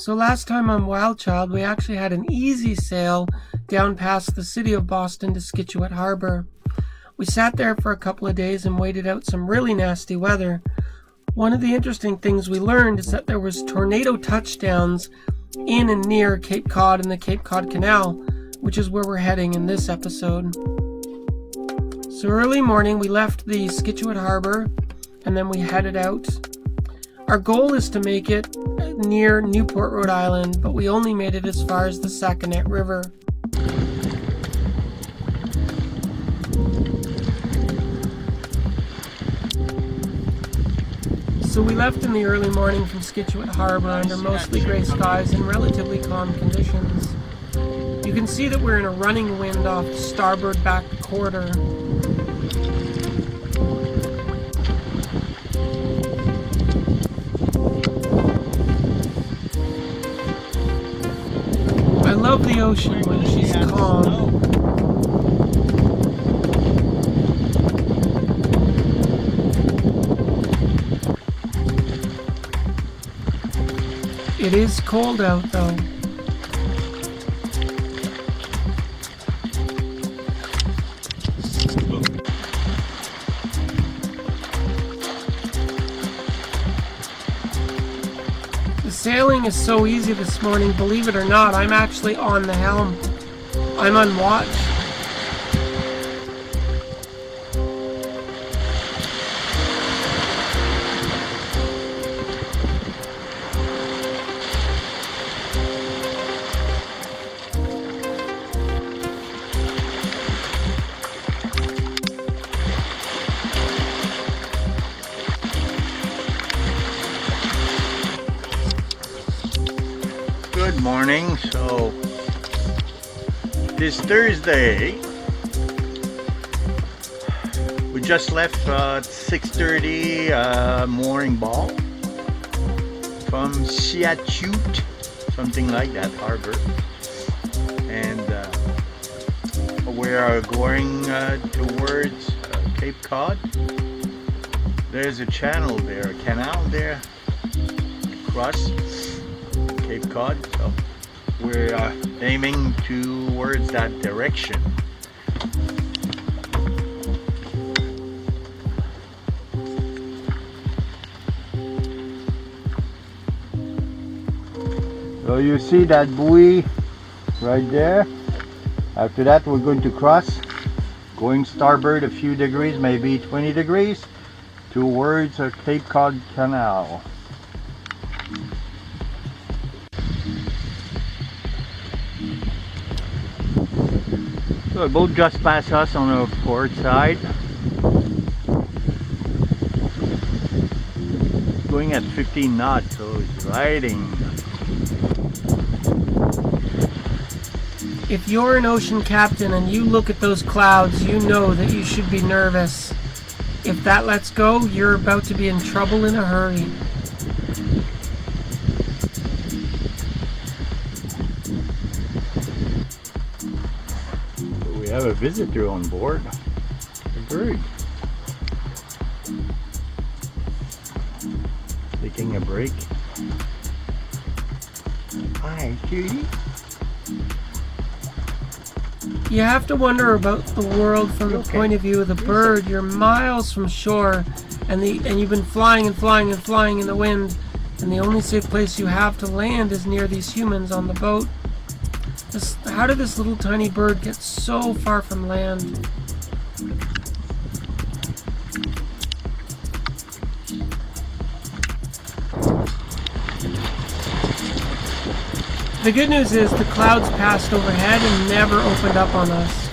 So last time on WildChild, we actually had an easy sail down past the city of Boston to Scituate Harbor. We sat there for a couple of days and waited out some really nasty weather. One of the interesting things we learned is that there was tornado touchdowns in and near Cape Cod and the Cape Cod canal, which is where we're heading in this episode. So early morning we left the Scituate Harbor and then we headed out. Our goal is to make it near Newport, Rhode Island, but we only made it as far as the Sakonnet River. So we left in the early morning from Scituate Harbor under mostly gray skies and relatively calm conditions. You can see that we're in a running wind off the starboard back quarter. I love the ocean when she's calm. It is cold out though. The sailing is so easy this morning, believe it or not. I'm actually on the helm. I'm on watch. Good morning. So this Thursday we just left 6:30 morning ball from Scituate, something like that harbor, and we are going towards Cape Cod. There's a channel there, a canal there across Cape Cod, so we're aiming towards that direction. So you see that buoy right there. After that we're going to cross, going starboard a few degrees, maybe 20 degrees, towards the Cape Cod canal. So the boat just passed us on the port side, going at 15 knots, so it's riding. If you're an ocean captain and you look at those clouds, you know that you should be nervous. If that lets go, you're about to be in trouble in a hurry. We have a visitor on board, a bird, taking a break. Hi, cutie. You have to wonder about the world from the point of view of the bird. You're miles from shore, and you've been flying and flying and flying in the wind, and the only safe place you have to land is near these humans on the boat. How did this little tiny bird get so far from land? The good news is the clouds passed overhead and never opened up on us.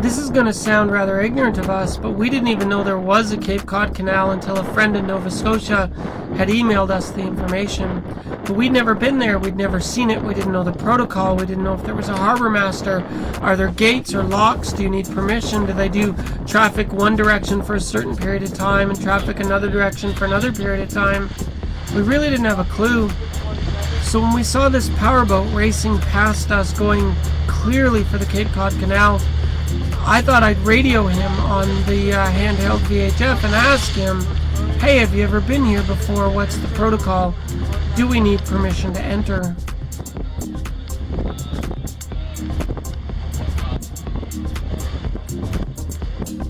This is going to sound rather ignorant of us, but we didn't even know there was a Cape Cod canal until a friend in Nova Scotia had emailed us the information. But we'd never been there, we'd never seen it, we didn't know the protocol, we didn't know if there was a harbor master. Are there gates or locks? Do you need permission? Do they do traffic one direction for a certain period of time and traffic another direction for another period of time? We really didn't have a clue. So when we saw this powerboat racing past us going clearly for the Cape Cod canal, I thought I'd radio him on the handheld VHF and ask him, hey, have you ever been here before? What's the protocol? Do we need permission to enter?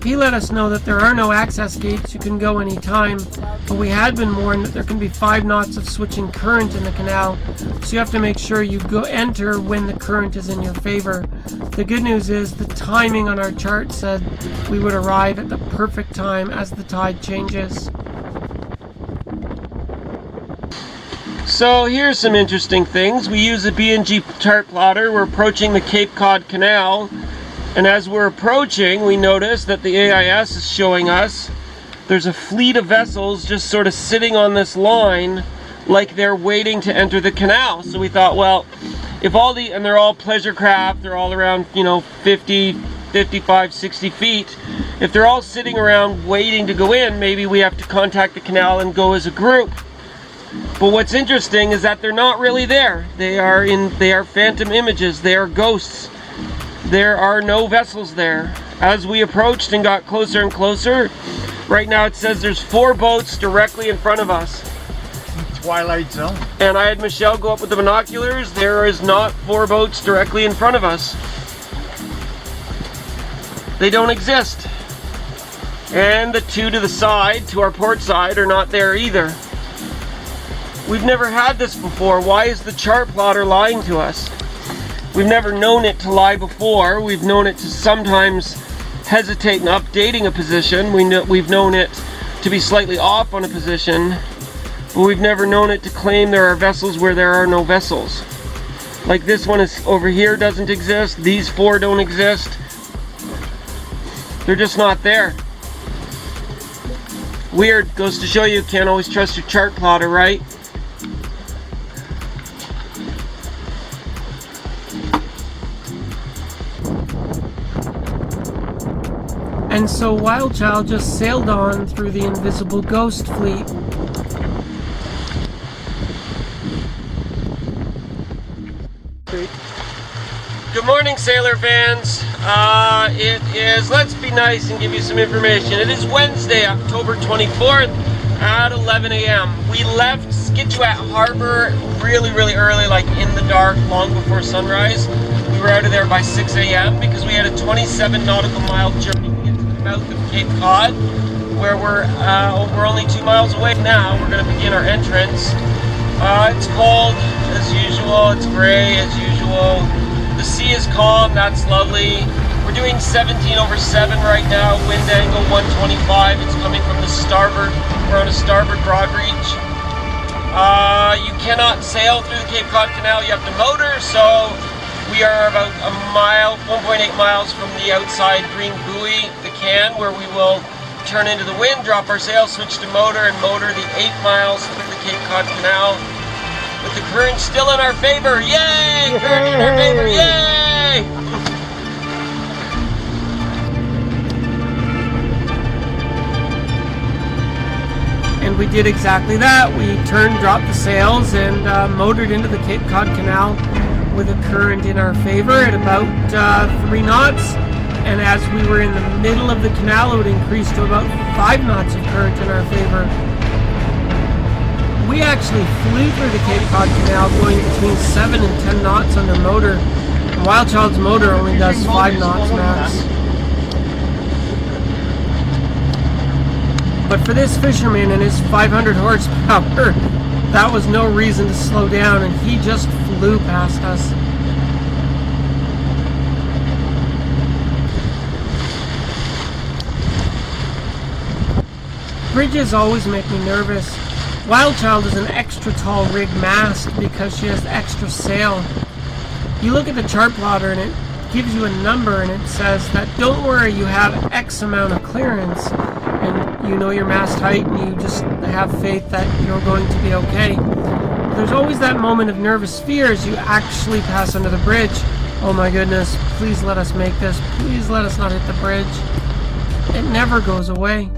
He let us know that there are no access gates, you can go anytime, but we had been warned that there can be 5 knots of switching current in the canal, so you have to make sure you go enter when the current is in your favor. The good news is the timing on our chart said we would arrive at the perfect time as the tide changes. So here's some interesting things. We use a B&G chart plotter. We're approaching the Cape Cod canal. And as we're approaching, we notice that the AIS is showing us there's a fleet of vessels just sort of sitting on this line like they're waiting to enter the canal. So we thought, well, if and they're all pleasure craft, they're all around, 50, 55, 60 feet. If they're all sitting around waiting to go in, maybe we have to contact the canal and go as a group. But what's interesting is that they're not really there. They are phantom images, they are ghosts. There are no vessels there. As we approached and got closer and closer, right now it says there's 4 boats directly in front of us. Twilight zone. And I had Michelle go up with the binoculars. There is not 4 boats directly in front of us. They don't exist. And the 2 to the side, to our port side, are not there either. We've never had this before. Why is the chart plotter lying to us? We've never known it to lie before. We've known it to sometimes hesitate in updating a position. We've known it to be slightly off on a position, but we've never known it to claim there are vessels where there are no vessels. Like this one is over here, doesn't exist. These 4 don't exist. They're just not there. Weird. Goes to show you can't always trust your chart plotter, right? And so WildChild just sailed on through the invisible ghost fleet. Good morning, sailor fans. It is, let's be nice and give you some information. It is Wednesday, October 24th at 11 a.m. We left Scituate Harbor really early, like in the dark, long before sunrise. We were out of there by 6 a.m. because we had a 27 nautical mile journey mouth of Cape Cod, where we're only 2 miles away now. We're going to begin our entrance. It's cold as usual, it's gray as usual. The sea is calm, that's lovely. We're doing 17/7 right now, wind angle 125. It's coming from the starboard. We're on a starboard broad reach. You cannot sail through the Cape Cod canal, you have to motor, so we are about 1.8 miles from the outside green buoy, the can, where we will turn into the wind, drop our sail, switch to motor, and motor the 8 miles through the Cape Cod canal with the current still in our favor. Yay! Current in our favor, yay! And we did exactly that. We turned, dropped the sails, and motored into the Cape Cod canal with a current in our favor at about 3 knots, and as we were in the middle of the canal it would increase to about 5 knots of current in our favor. We actually flew through the Cape Cod canal going between 7 and 10 knots on their motor. WildChild's motor only does 5 knots max. But for this fisherman and his 500 horsepower, that was no reason to slow down, and he just flew past us. Bridges always make me nervous. WildChild is an extra tall rig mast because she has extra sail. You look at the chart plotter and it gives you a number and it says that don't worry, you have X amount of clearance, and you know your mast height and you just have faith that you're going to be okay. There's always that moment of nervous fear as you actually pass under the bridge. Oh my goodness, please let us make this. Please let us not hit the bridge. It never goes away.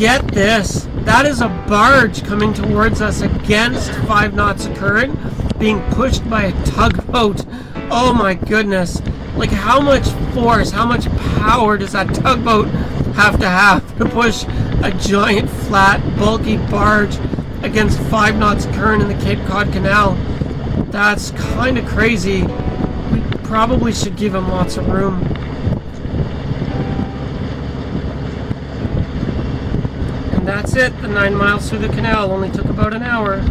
Get this, that is a barge coming towards us against 5 knots of current, being pushed by a tugboat. Oh my goodness. Like, how much force, how much power does that tugboat have to push a giant, flat, bulky barge against 5 knots current in the Cape Cod canal? That's kind of crazy. We probably should give him lots of room. And that's it. The 9 miles through the canal only took about an hour.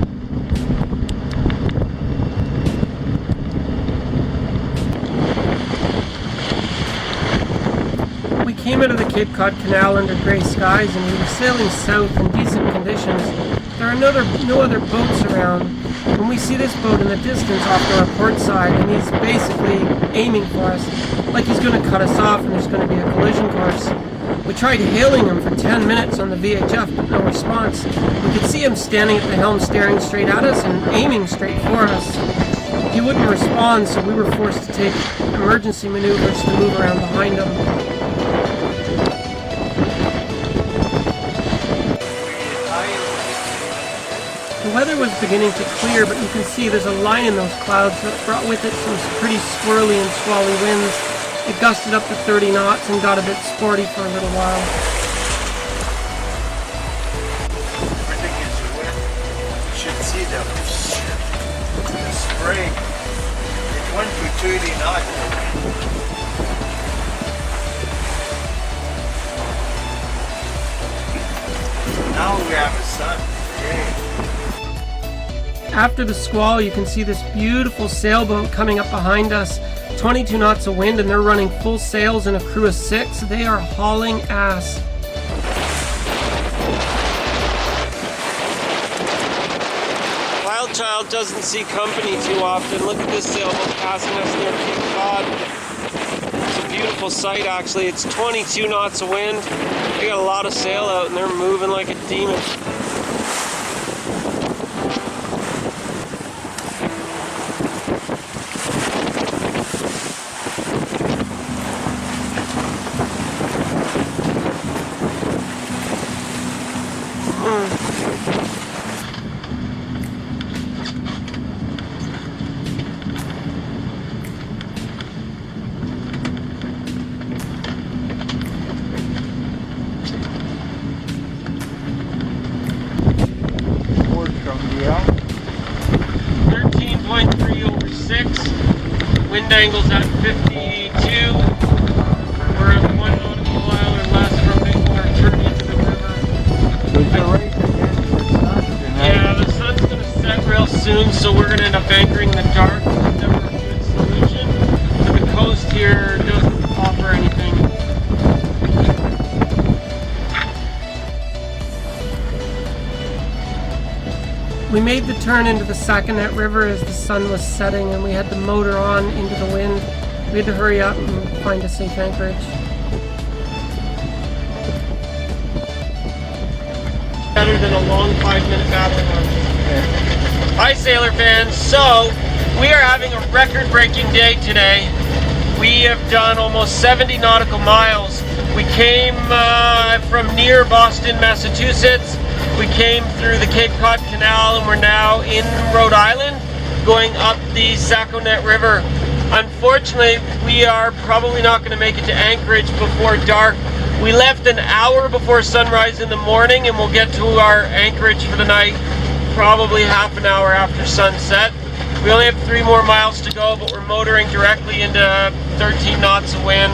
We came out of the Cape Cod canal under grey skies and we were sailing south in decent conditions. There are no other boats around. When we see this boat in the distance off to our port side, and he's basically aiming for us, like he's going to cut us off and there's going to be a collision course. We tried hailing him for 10 minutes on the VHF, but no response. We could see him standing at the helm staring straight at us and aiming straight for us. He wouldn't respond, so we were forced to take emergency maneuvers to move around behind him. The weather was beginning to clear, but you can see there's a line in those clouds that brought with it some pretty swirly and squally winds. It gusted up to 30 knots and got a bit sporty for a little while. Everything is wet. You should see the spray. It went to 30 knots. Now we have a sun. Yay. After the squall, you can see this beautiful sailboat coming up behind us. 22 knots of wind, and they're running full sails in a crew of 6. They are hauling ass. WildChild doesn't see company too often. Look at this sailboat passing us near Cape Cod. It's a beautiful sight, actually. It's 22 knots of wind. They got a lot of sail out, and they're moving like a demon. Report from the L. 13.3 over 6. Wind angle's at 52. We're at 1 nautical mile or less from making our turn into the river. So it's a race against the sun tonight. Yeah, the sun's going to set real soon, so we're going to end up anchoring in the dark. It's never a good solution. But the coast here doesn't offer anything. We made the turn into the Sakonnet River as the sun was setting, and we had the motor on into the wind. We had to hurry up and find a safe anchorage. Better than a long 5-minute bathroom lunch. Hi Sailor fans, so we are having a record-breaking day today. We have done almost 70 nautical miles. We came from near Boston, Massachusetts. We came through the Cape Cod canal and we're now in Rhode Island going up the Sakonnet River. Unfortunately, we are probably not going to make it to anchorage before dark. We left an hour before sunrise in the morning and we'll get to our anchorage for the night probably half an hour after sunset. We only have 3 more miles to go, but we're motoring directly into 13 knots of wind.